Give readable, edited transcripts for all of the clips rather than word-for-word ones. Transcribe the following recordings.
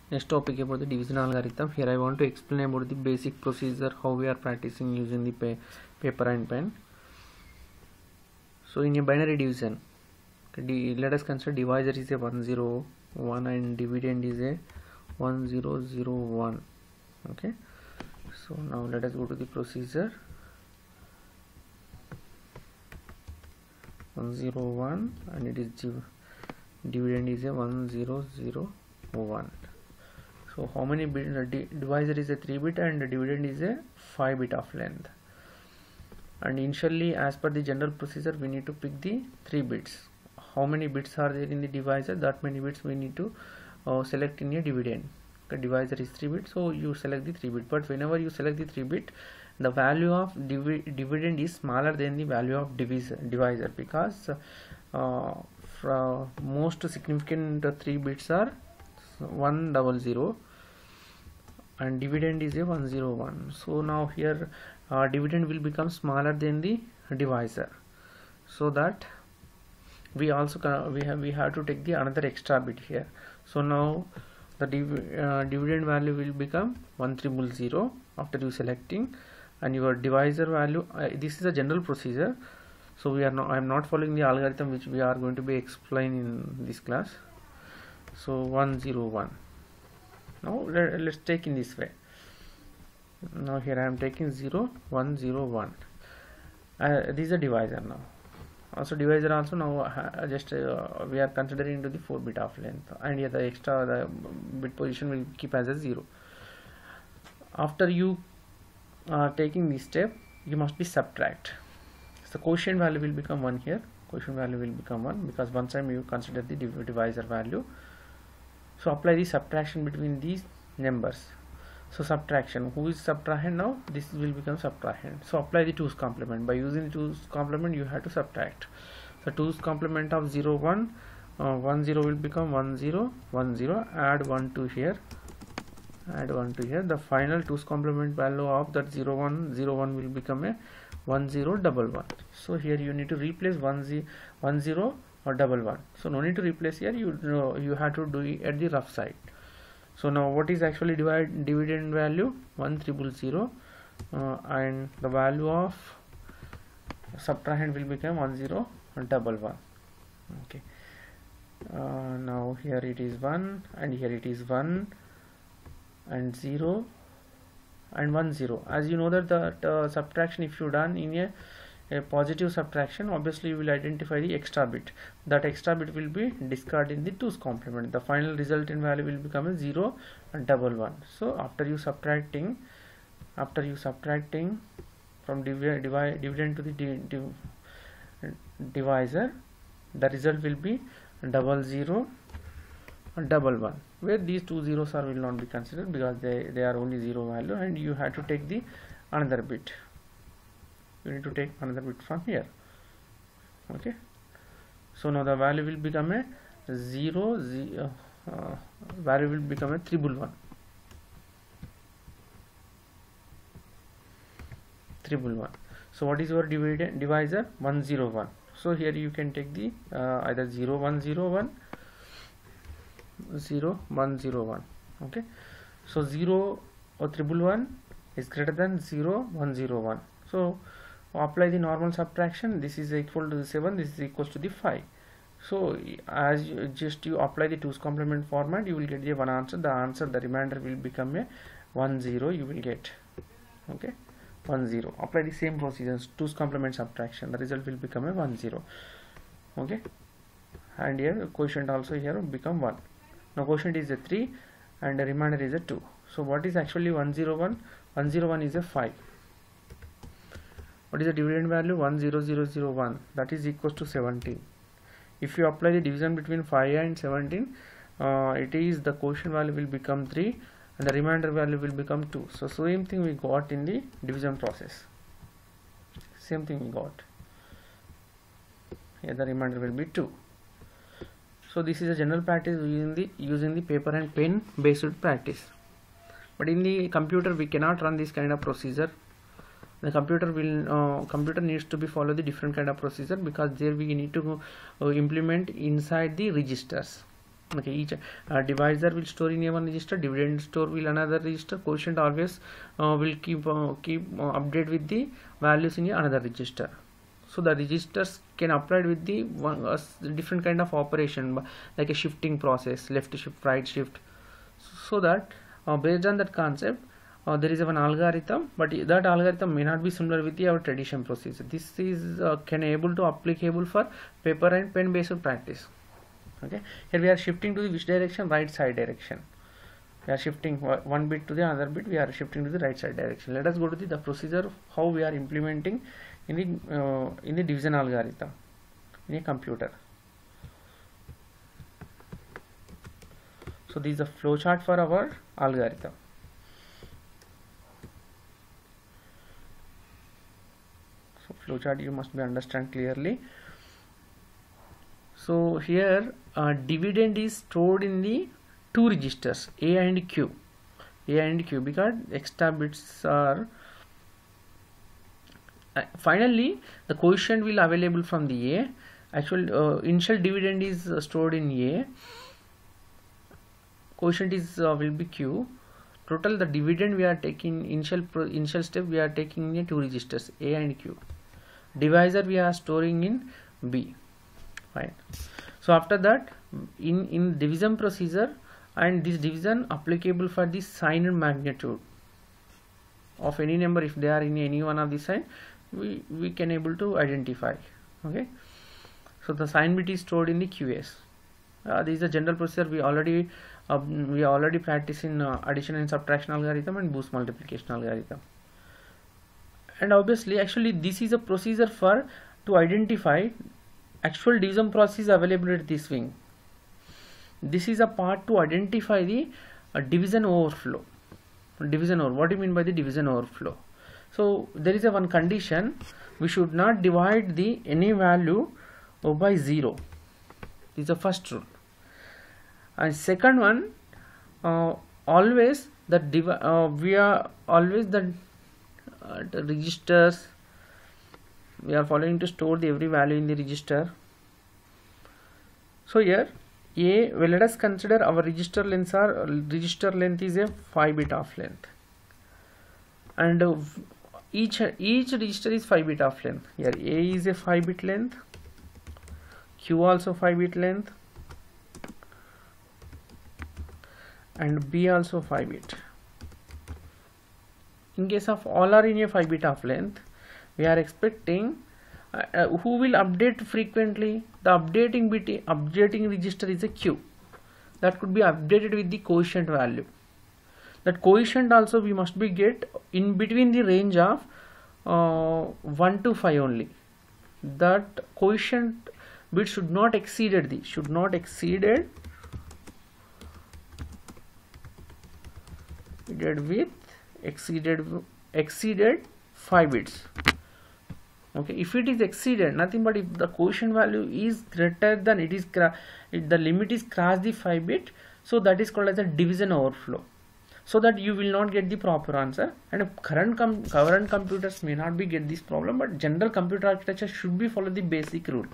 Next topic about the division algorithm. Here I want to explain about the basic procedure, how we are practicing using the paper and pen. So in a binary division, let us consider divisor is a 101 and dividend is a 1001. Okay, so now let us go to the procedure. 101 and it is dividend is a 1001. So how many bit? Divisor is a 3-bit and the dividend is a 5-bit of length. And initially, as per the general procedure, we need to pick the 3 bits. How many bits are there in the divisor? That many bits we need to select in a dividend. The divisor is 3 bit, so you select the 3 bit. But whenever you select the 3 bit, the value of dividend is smaller than the value of divisor, because most significant 3 bits are 100 and dividend is a 101. So now here dividend will become smaller than the divisor, so that we also we have to take the another extra bit here. So now the dividend value will become 1300 after you selecting, and your divisor value, this is a general procedure, so we are not, I am not following the algorithm which we are going to be explaining in this class. So 101. Now let's take in this way. Now here I am taking 0 1 0 1. This is a divisor now. Also divisor also now just we are considering into the 4-bit of length, and here the extra the bit position will keep as a 0. After you taking this step, you must be subtract. So quotient value will become 1 here. Quotient value will become 1 because one time you consider the divisor value. So apply the subtraction between these numbers. So subtraction, who is subtrahend now? This will become subtrahend. So apply the 2's complement. By using 2's complement, you have to subtract. So 2's complement of 0 1 1 0 will become 1 0 1 0. Add 1 to here. Add 1 to here. The final 2's complement value of that 0 1 0 1 will become a 1 0 1 1. So here you need to replace 1 0 or 1 1. So no need to replace here. You have to do it at the rough side. So now what is actually dividend value? 1300 and the value of subtrahend will become 1 0 1 1. Okay. Now here it is 1 and here it is 1 and 0 and 1 0. As you know that the subtraction, if you done in a positive subtraction, obviously you will identify the extra bit. That extra bit will be discarded in the 2's complement. The final resultant value will become a 0 and 1 1. So after you subtracting from dividend to the divisor, the result will be 0 0 and 1 1, where these 2 zeros will not be considered because they are only 0 value, and you have to take the another bit. You need to take another bit from here. Okay, so now the value will become a 0 value will become a 311. So what is your divisor? 101. So here you can take the either 0 1 0 1 0 1 0 1. Okay, so 0 or 111 is greater than 0 1 0 1. So apply the normal subtraction. This is equal to the 7, this is equal to the 5. So as you apply the 2's complement format, you will get the one answer. The remainder will become a 1 0 you will get. Okay, 1 0. Apply the same procedures, 2's complement subtraction, the result will become a 1 0. Okay, and here quotient also here will become 1. Now quotient is a 3 and the remainder is a 2. So what is actually 101? 101 is a 5. What is the dividend value? 10001. That is equals to 17. If you apply the division between 5 and 17, it is the quotient value will become 3 and the remainder value will become 2. So same thing we got in the division process. Same thing we got. Here the remainder will be 2. So this is a general practice using the paper and pen based practice. But in the computer we cannot run this kind of procedure. The computer needs to be follow the different kind of procedure, because there we need to implement inside the registers. Okay, each divisor will store in a one register, dividend store will another register, quotient always will keep update with the values in another register. So the registers can applied with the one different kind of operation, like a shifting process, left shift, right shift. So that based on that concept, there is one algorithm, but that algorithm may not be similar with our tradition procedure. This is can able to applicable for paper and pen based practice. Okay, here we are shifting to the which direction? Right side direction. We are shifting one bit to the other bit. We are shifting to the right side direction. Let us go to the procedure how we are implementing in the division algorithm in a computer. So this is a flow chart for our algorithm. So flow chart you must be understand clearly. So here dividend is stored in the two registers A and Q, because extra bits are finally the quotient will available from the A. Actual initial dividend is stored in A, quotient is will be Q. Total the dividend we are taking initial step we are taking in two registers A and Q. Divisor we are storing in B. Fine. So after that in division procedure, and this division applicable for the sign and magnitude of any number, if they are in any one of the sign, we can able to identify. Okay, so the sign bit is stored in the QS. This is a general procedure we already practice in addition and subtraction algorithm and boost multiplication algorithm. And obviously actually this is a procedure for to identify actual division process available at this wing. This is a part to identify the division overflow. What do you mean by the division overflow? So there is a one condition, we should not divide the any value by 0. This is the first rule. And second one, always the we are always the registers we are following to store the every value in the register. So here well, let us consider our register length is a 5-bit of length, and each register is 5-bit of length. Here A is a 5-bit length, Q also 5-bit length, and B also 5-bit. In case of all are in a 5-bit of length, we are expecting who will update frequently? The updating register is a Q. That could be updated with the quotient value. That quotient also we must be get in between the range of 1 to 5 only. That quotient bit should not exceeded exceeded 5 bits. Okay, if it is exceeded, nothing but if the quotient value is greater than if the limit is crossed the 5-bit, so that is called as a division overflow. So that you will not get the proper answer, and current computers may not be get this problem, but general computer architecture should be follow the basic rule.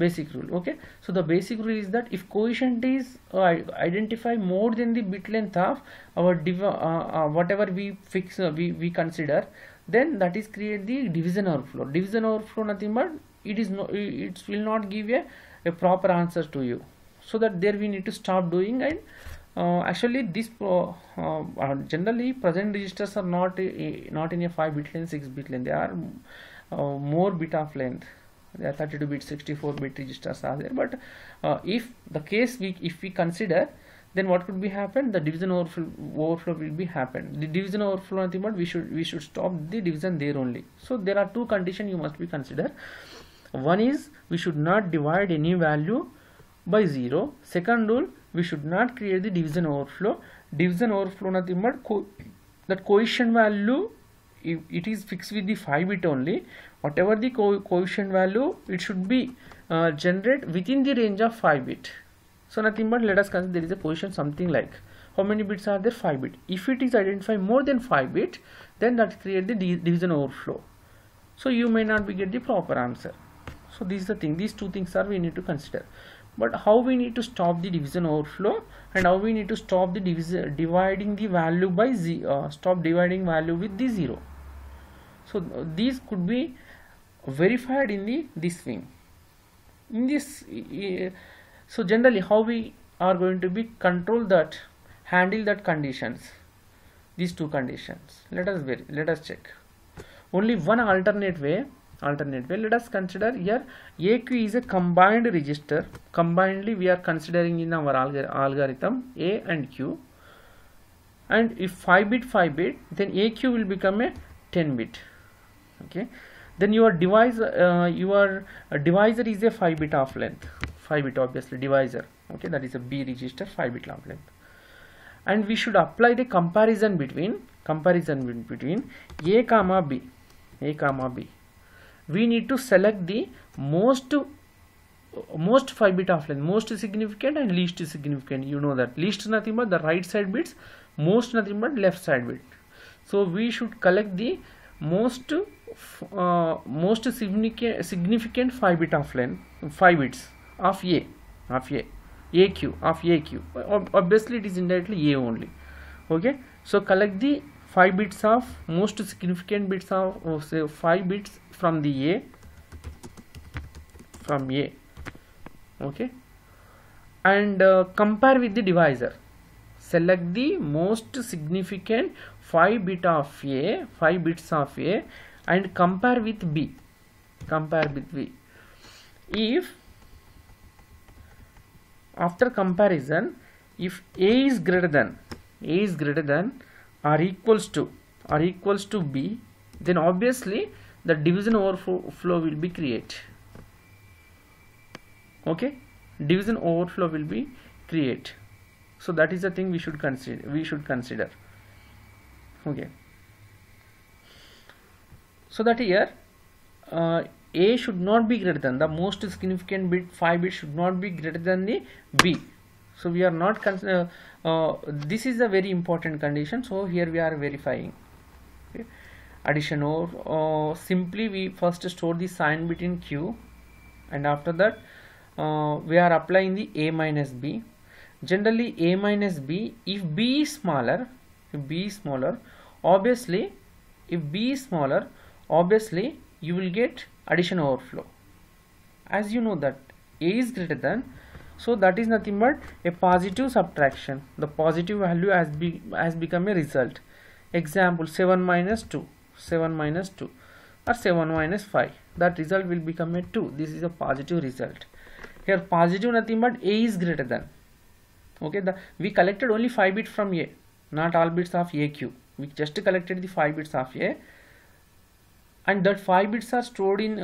Okay, so the basic rule is that if quotient is identify more than the bit length of our whatever we fix we consider, then that is create the division overflow. Division overflow nothing but it will not give a proper answer to you. So that there we need to stop doing. And actually this generally present registers are not in a 5-bit length, 6-bit length. They are more bit of length. There are 32-bit, 64-bit registers are there. But if the case if we consider, then what could be happen? The division overflow will be happen. The division overflow nothing but we should stop the division there only. So there are two conditions you must be consider. One is we should not divide any value by 0. Second rule, we should not create the division overflow. Division overflow nothing but that quotient value, if it is fixed with the 5-bit only, whatever the quotient value, it should be generate within the range of 5-bit. So nothing but let us consider there is a quotient something like how many bits are there? 5-bit. If it is identified more than 5-bit, then that create the division overflow. So you may not be get the proper answer. So this is the thing. These two things are we need to consider. but how we need to stop the division overflow, and how we need to stop the dividing the value by stop dividing value with the 0. So these could be verified in this wing. In this, so generally how we are going to be handle that conditions, these two conditions. Let us check only one alternate way. Let us consider here AQ is a combined register. Combinedly we are considering in our algorithm A and Q, and if 5 bit then AQ will become a 10 bit. Okay, then your divisor is a 5 bit of length, 5 bit obviously divisor. Okay, that is a B register, 5 bit of length, and we should apply the comparison between A comma B. We need to select the most 5 bit of length, most significant and least significant. You know that least nothing but the right side bits, most nothing but left side bit. So we should collect the most significant 5 bit of length, 5 bits of AQ. Obviously it is indirectly A only. Okay, so collect the 5 bits of most significant bits of say 5 bits from the A. Okay, and compare with the divisor. Select the most significant 5 bits of A and compare with B. If after comparison, if A is greater than or equals to B, then obviously the division overflow will be created. Okay, division overflow will be created. So that is the thing we should consider. Okay, so that here A should not be greater than the most significant bit, 5 bit should not be greater than the B. So we are not this is a very important condition, so here we are verifying. Okay, addition or simply we first store the sign bit in Q, and after that we are applying the A minus B. Generally A minus B, if B is smaller, obviously you will get addition overflow. As you know that A is greater than, so that is nothing but a positive subtraction. The positive value has become a result. Example 7 minus 2 or 7 minus 5, that result will become a 2. This is a positive result. Here positive nothing but A is greater than. Okay, we collected only 5 bits from A, not all bits of AQ. We just collected the 5 bits of A, and that 5 bits are stored in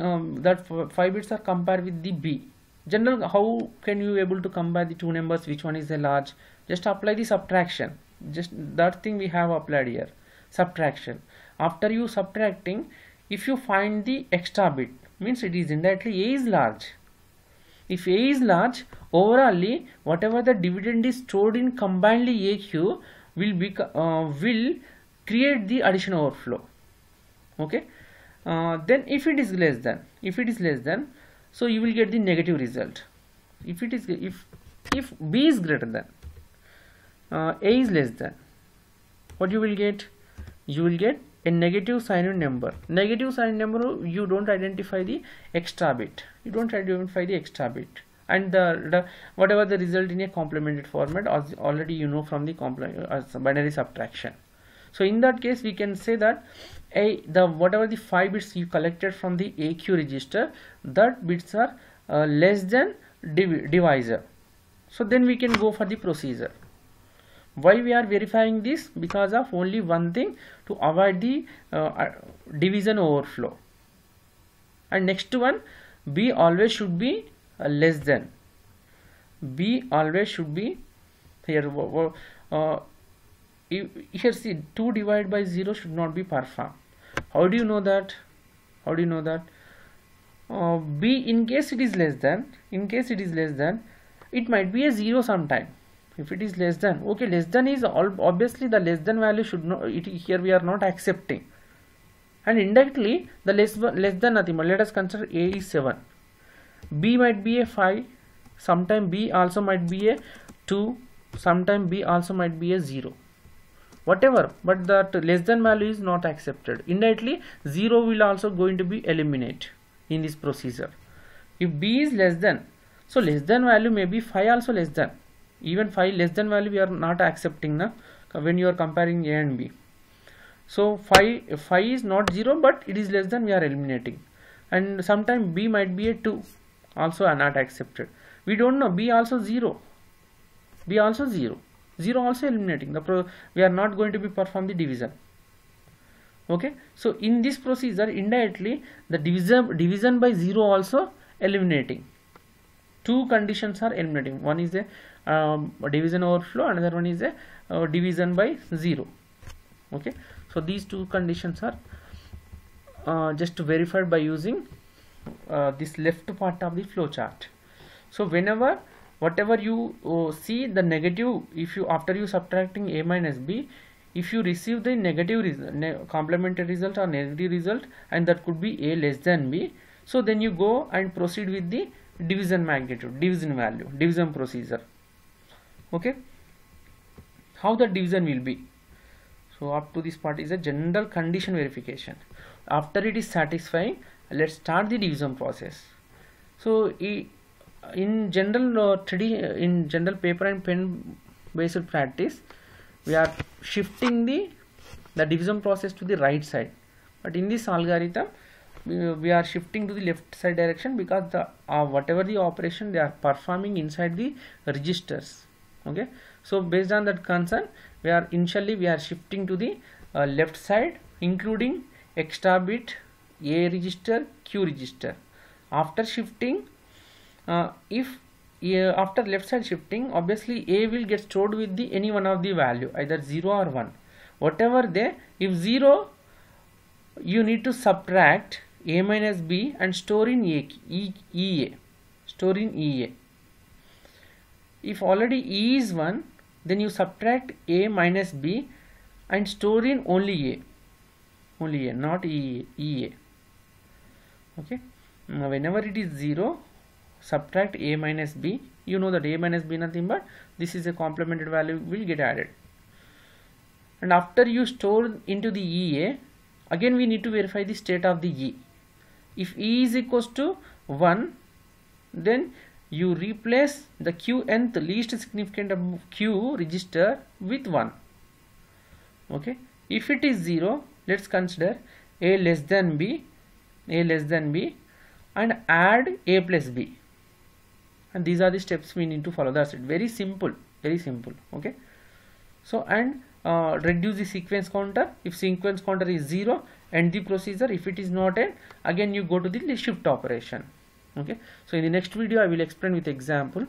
that 5 bits are compared with the B. General, how can you able to compare the two numbers, which one is a large? Just apply the subtraction. Just that thing we have applied here, subtraction. After you subtracting, if you find the extra bit, means it is indirectly A is large. If A is large, overall whatever the dividend is stored in combinedly AQ will create the addition overflow. Okay, then if it is less than, so you will get the negative result. If B is greater than, A is less than, what you will get? You will get a negative sign number. Negative sign number, you don't identify the extra bit. And the whatever the result in a complemented format, as already you know from the binary subtraction. So in that case we can say that whatever the 5 bits you collected from the AQ register, that bits are less than divisor. So then we can go for the procedure. Why we are verifying this? Because of only one thing, to avoid the division overflow. And next one, B always should be less than. B always should be here. Here see, 2 divided by 0 should not be performed. How do you know that? B, in case it is less than, it might be a 0 sometime. If it is less than, okay, less than is obviously the less than value should not, here we are not accepting, and indirectly the less than nothing but let us consider A is 7, B might be a 5, sometime B also might be a 2, sometime B also might be a 0, whatever, but that less than value is not accepted. Indirectly 0 will also going to be eliminated in this procedure. If B is less than, so less than value may be 5 also less than, even 5 less than value we are not accepting now when you are comparing A and B. So 5 is not 0 but it is less than, we are eliminating. And sometime B might be a 2, also are not accepted. We don't know, B also 0, B also 0, 0 also eliminating. We are not going to be perform the division. Okay, so in this procedure indirectly the division by 0 also eliminating. Two conditions are eliminating. One is a division overflow, another one is a division by 0. Okay, so these two conditions are just verified by using this left part of the flow chart. So whatever you see the negative, if you after you subtracting A minus B, if you receive the negative result, complementary result or negative result, and that could be A less than B, so then you go and proceed with the division magnitude, division value, division procedure. Okay, how the division will be? So up to this part is a general condition verification. After it is satisfying, let's start the division process. So in general in general paper and pen based practice, we are shifting the division process to the right side, but in this algorithm we are shifting to the left side direction because the whatever the operation they are performing inside the registers. Okay, so based on that concern, we are shifting to the left side, including extra bit, A register, Q register. After shifting, after left side shifting, obviously A will get stored with the any one of the value, either 0 or 1, whatever they. If 0, you need to subtract A minus B and store in EA. Store in EA. If already E is 1, then you subtract A minus B and store in only A, not EA. Okay, whenever it is 0, subtract A minus B. You know that A minus B nothing but this is a complemented value will get added. And after you store into the EA, again we need to verify the state of the E. If E is equals to 1, then you replace the Qnth least significant of Q register with 1. Okay, if it is 0, let's consider A less than B, and add A plus B. And these are the steps we need to follow. That's it. Very simple, very simple. Okay, so and reduce the sequence counter. If sequence counter is 0, end the procedure. If it is not end, again you go to the shift operation. Okay, so in the next video I will explain with example.